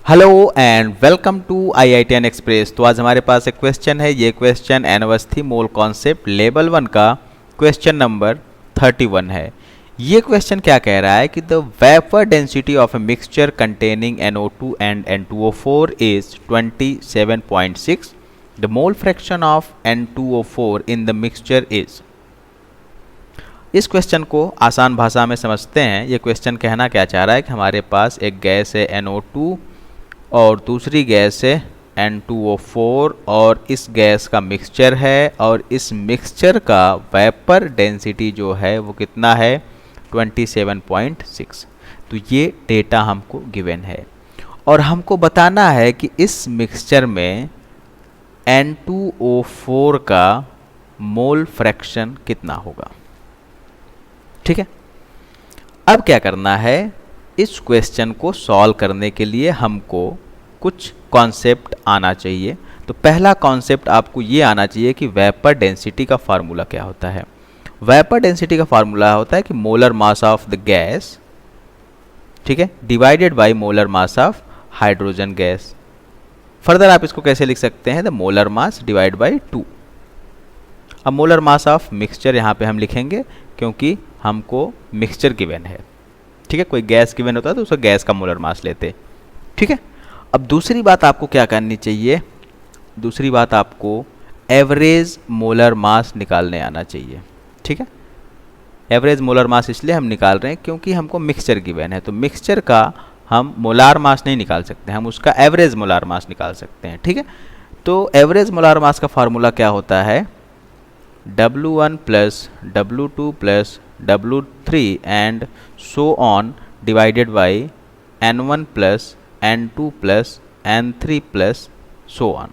Hello and welcome to IITN express. तो आज हमारे पास एक क्वेश्चन है। ये क्वेश्चन एनवस्थी मोल कॉन्सेप्ट लेवल 1 का क्वेश्चन नंबर 31 है। ये क्वेश्चन क्या कह रहा है कि the vapour density of a mixture containing NO2 and N2O4 is 27.6। The mole fraction of N2O4 in the mixture is. इस क्वेश्चन को आसान भाषा में समझते हैं। ये क्वेश्चन कहना क्या चाह रहा है कि हमारे पास एक गैस है NO2 और दूसरी गैस है N2O4 और इस गैस का मिक्सचर है और इस मिक्सचर का वेपर डेंसिटी जो है वो कितना है 27.6। तो ये डेटा हमको गिवन है और हमको बताना है कि इस मिक्सचर में N2O4 का मोल फ्रैक्शन कितना होगा। ठीक है, अब क्या करना है, इस क्वेश्चन को सॉल्व करने के लिए हमको कुछ कॉन्सेप्ट आना चाहिए। तो पहला कॉन्सेप्ट आपको ये आना चाहिए कि वेपर डेंसिटी का फार्मूला क्या होता है। वेपर डेंसिटी का फार्मूला होता है कि molar mass of the gas, ठीक है, divided by molar mass of hydrogen gas. Further आप इसको कैसे लिख सकते हैं, the molar mass divide by 2। अब मोलर मास ऑफ मिक्सचर यहाँ पे हम लिखेंगे क्योंकि हमको मिक्सचर गिवन है। ठीक है, कोई गैस गिवन होता है तो उसका गैस का मोलर मास लेते। ठीक है, अब दूसरी बात आपको क्या करनी चाहिए, दूसरी बात आपको एवरेज मोलर मास निकालने आना चाहिए। ठीक है, एवरेज मोलर मास इसलिए हम निकाल रहे हैं क्योंकि हमको मिक्सचर गिवन है। तो मिक्सचर का हम मोलार मास नहीं निकाल सकते, हम उसका एवरेज मोलार मास निकाल सकते हैं। ठीक है, तो एवरेज मोलार मास का फार्मूला क्या होता है, W1 plus W2 plus W3 and so on divided by N1 plus N2 plus N3 plus so on.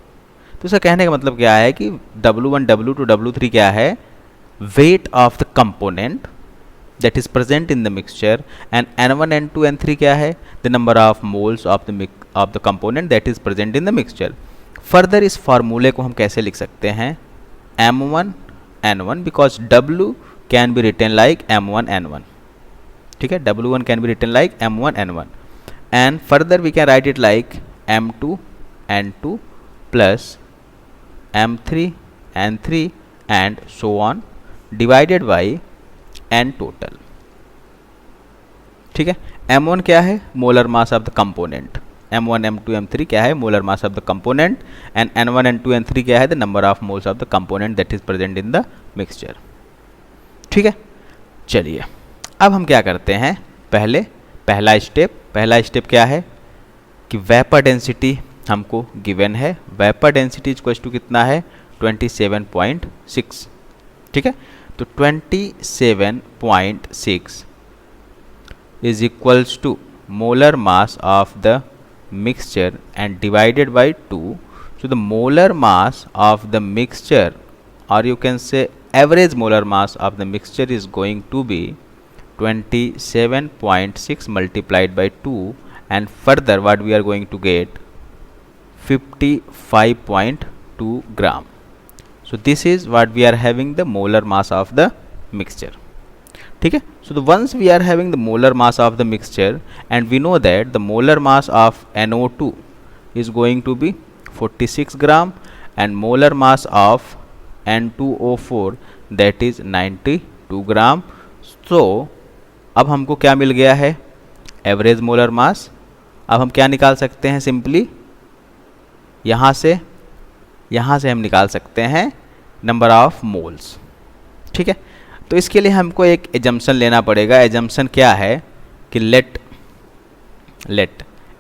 तो इसका कहने का मतलब क्या है कि W1 W2 W3 क्या है, weight of the component that is present in the mixture, and N1 N2 N3 क्या है, the number of moles of the component that is present in the mixture. Further इस फार्मूले को हम कैसे लिख सकते हैं, M1 N1 because W can be written like M1 N1. ठीक है, W1 can be written like M1 N1 and further we can write it like M2 N2 plus M3 N3 and so on divided by N total. ठीक है, M1 क्या है, molar mass of the component, M1 M2 M3 क्या है, molar mass of the component, and N1 N2 N3 क्या है, the number of moles of the component that is present in the mixture. ठीक है, चलिए अब हम क्या करते हैं, पहला स्टेप क्या है कि वेपर डेंसिटी हमको गिवन है। वेपर डेंसिटी इक्वल टू कितना है 27.6। ठीक है, तो 27.6 is equals to molar mass of the mixture and divided by 2. So the molar mass of the mixture, or you can say average molar mass of the mixture, is going to be 27.6 multiplied by 2, and further what we are going to get 55.2 gram. So this is what we are having the molar mass of the mixture. ठीक है, so the once we are having the molar mass of the mixture and we know that the molar mass of NO2 is going to be 46 gram and molar mass of N2O4 that is 92 gram. So अब हमको क्या मिल गया है, average molar mass. अब हम क्या निकाल सकते हैं, सिंपली यहाँ से हम निकाल सकते हैं नंबर ऑफ मोल्स। ठीक है, तो इसके लिए हमको एक एजम्पशन लेना पड़ेगा। एजम्पशन क्या है कि let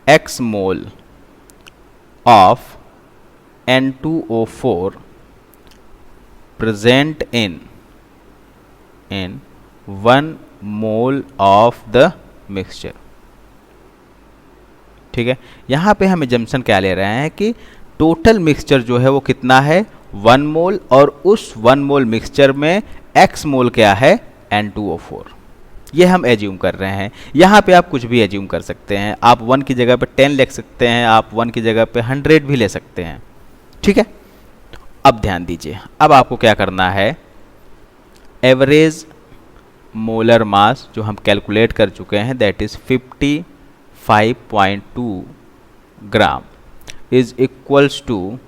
x mole of N2O4 present in 1 mole of the mixture. ठीक है, यहाँ पे हम एजम्पशन क्या ले रहे हैं कि टोटल मिक्सचर जो है वो कितना है 1 मोल, और उस 1 मोल मिक्सचर में x मोल क्या है N2O4। ये हम एज्यूम कर रहे हैं। यहाँ पे आप कुछ भी एज्यूम कर सकते हैं, आप 1 की जगह पे 10 लिख सकते हैं, आप 1 की जगह पे 100 भी ले सकते हैं। ठीक है, अब ध्यान दीजिए, अब आपको क्या करना है, एवरेज मोलर मास जो हम कैलकुलेट कर चुके हैं that is 55.2 gram is equals to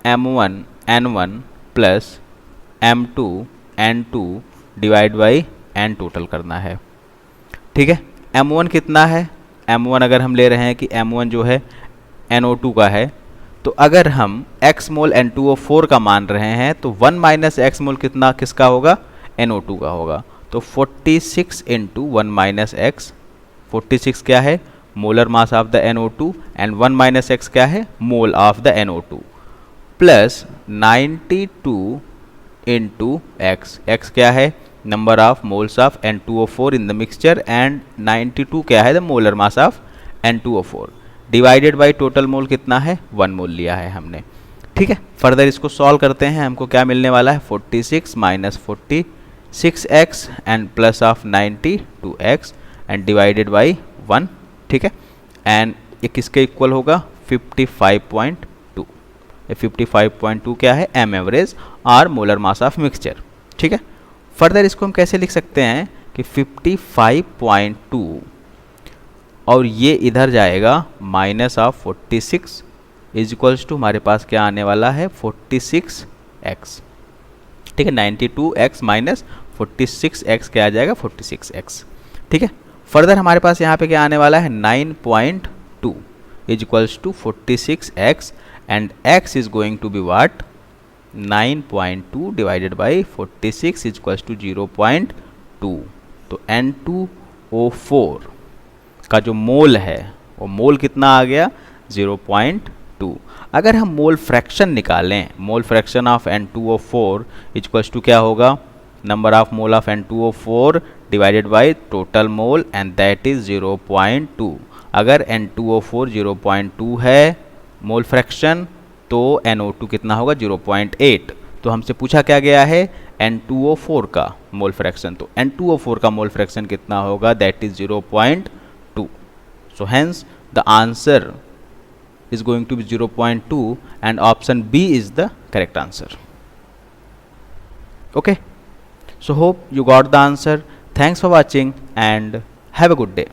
m1 n1 plus m2 n2 divide by n total करना है। ठीक है, m1 कितना है, m1 अगर हम ले रहे हैं कि m1 जो है NO2 का है, तो अगर हम x मोल N2O4 का मान रहे हैं तो 1 माइनस x मोल कितना किसका होगा, NO2 का होगा। तो 46 इंटू 1 माइनस एक्स, 46 क्या है, molar mass of the NO2 and 1 minus x क्या है, मोल of the NO2 plus 92 into x, x क्या है, number of moles of N2O4 in the mixture and 92 क्या है, the molar mass of N2O4 divided by total मोल कितना है, 1 मोल लिया है हमने। ठीक है, फर्दर इसको सॉल्व करते हैं, हमको क्या मिलने वाला है, 46 minus 46x and plus of 92x and divided by 1। ठीक है, एंड ये किसके इक्वल होगा, 55.2। 55.2 क्या है, m एवरेज और मोलर मास ऑफ मिक्सचर। ठीक है, फर्दर इसको हम कैसे लिख सकते हैं कि 55.2 और ये इधर जाएगा minus of 46 is equals to हमारे पास क्या आने वाला है, 46x। ठीक है, 92x माइनस 46x क्या आ जाएगा, 46x। ठीक है, फर्दर हमारे पास यहाँ पे क्या आने वाला है, 9.2 is equals to 46x and x is going to be what, 9.2 divided by 46 is equals to 0.2। तो N2O4 का जो मोल है वो मोल कितना आ गया, 0.2। अगर हम मोल फ्रैक्शन निकालें, mole fraction of N2O4 equals to क्या होगा, number of mole of N2O4 divided by total mole and that is 0.2। अगर N2O4 0.2 है मोल फ्रैक्शन तो NO2 कितना होगा, 0.8। तो हमसे पूछा क्या गया है, N2O4 का मोल फ्रैक्शन, तो N2O4 का मोल फ्रैक्शन कितना होगा, that is 0.2। So hence the answer is going to be 0.2 and option B is the correct answer. Okay, so hope you got the answer. Thanks for watching and have a good day.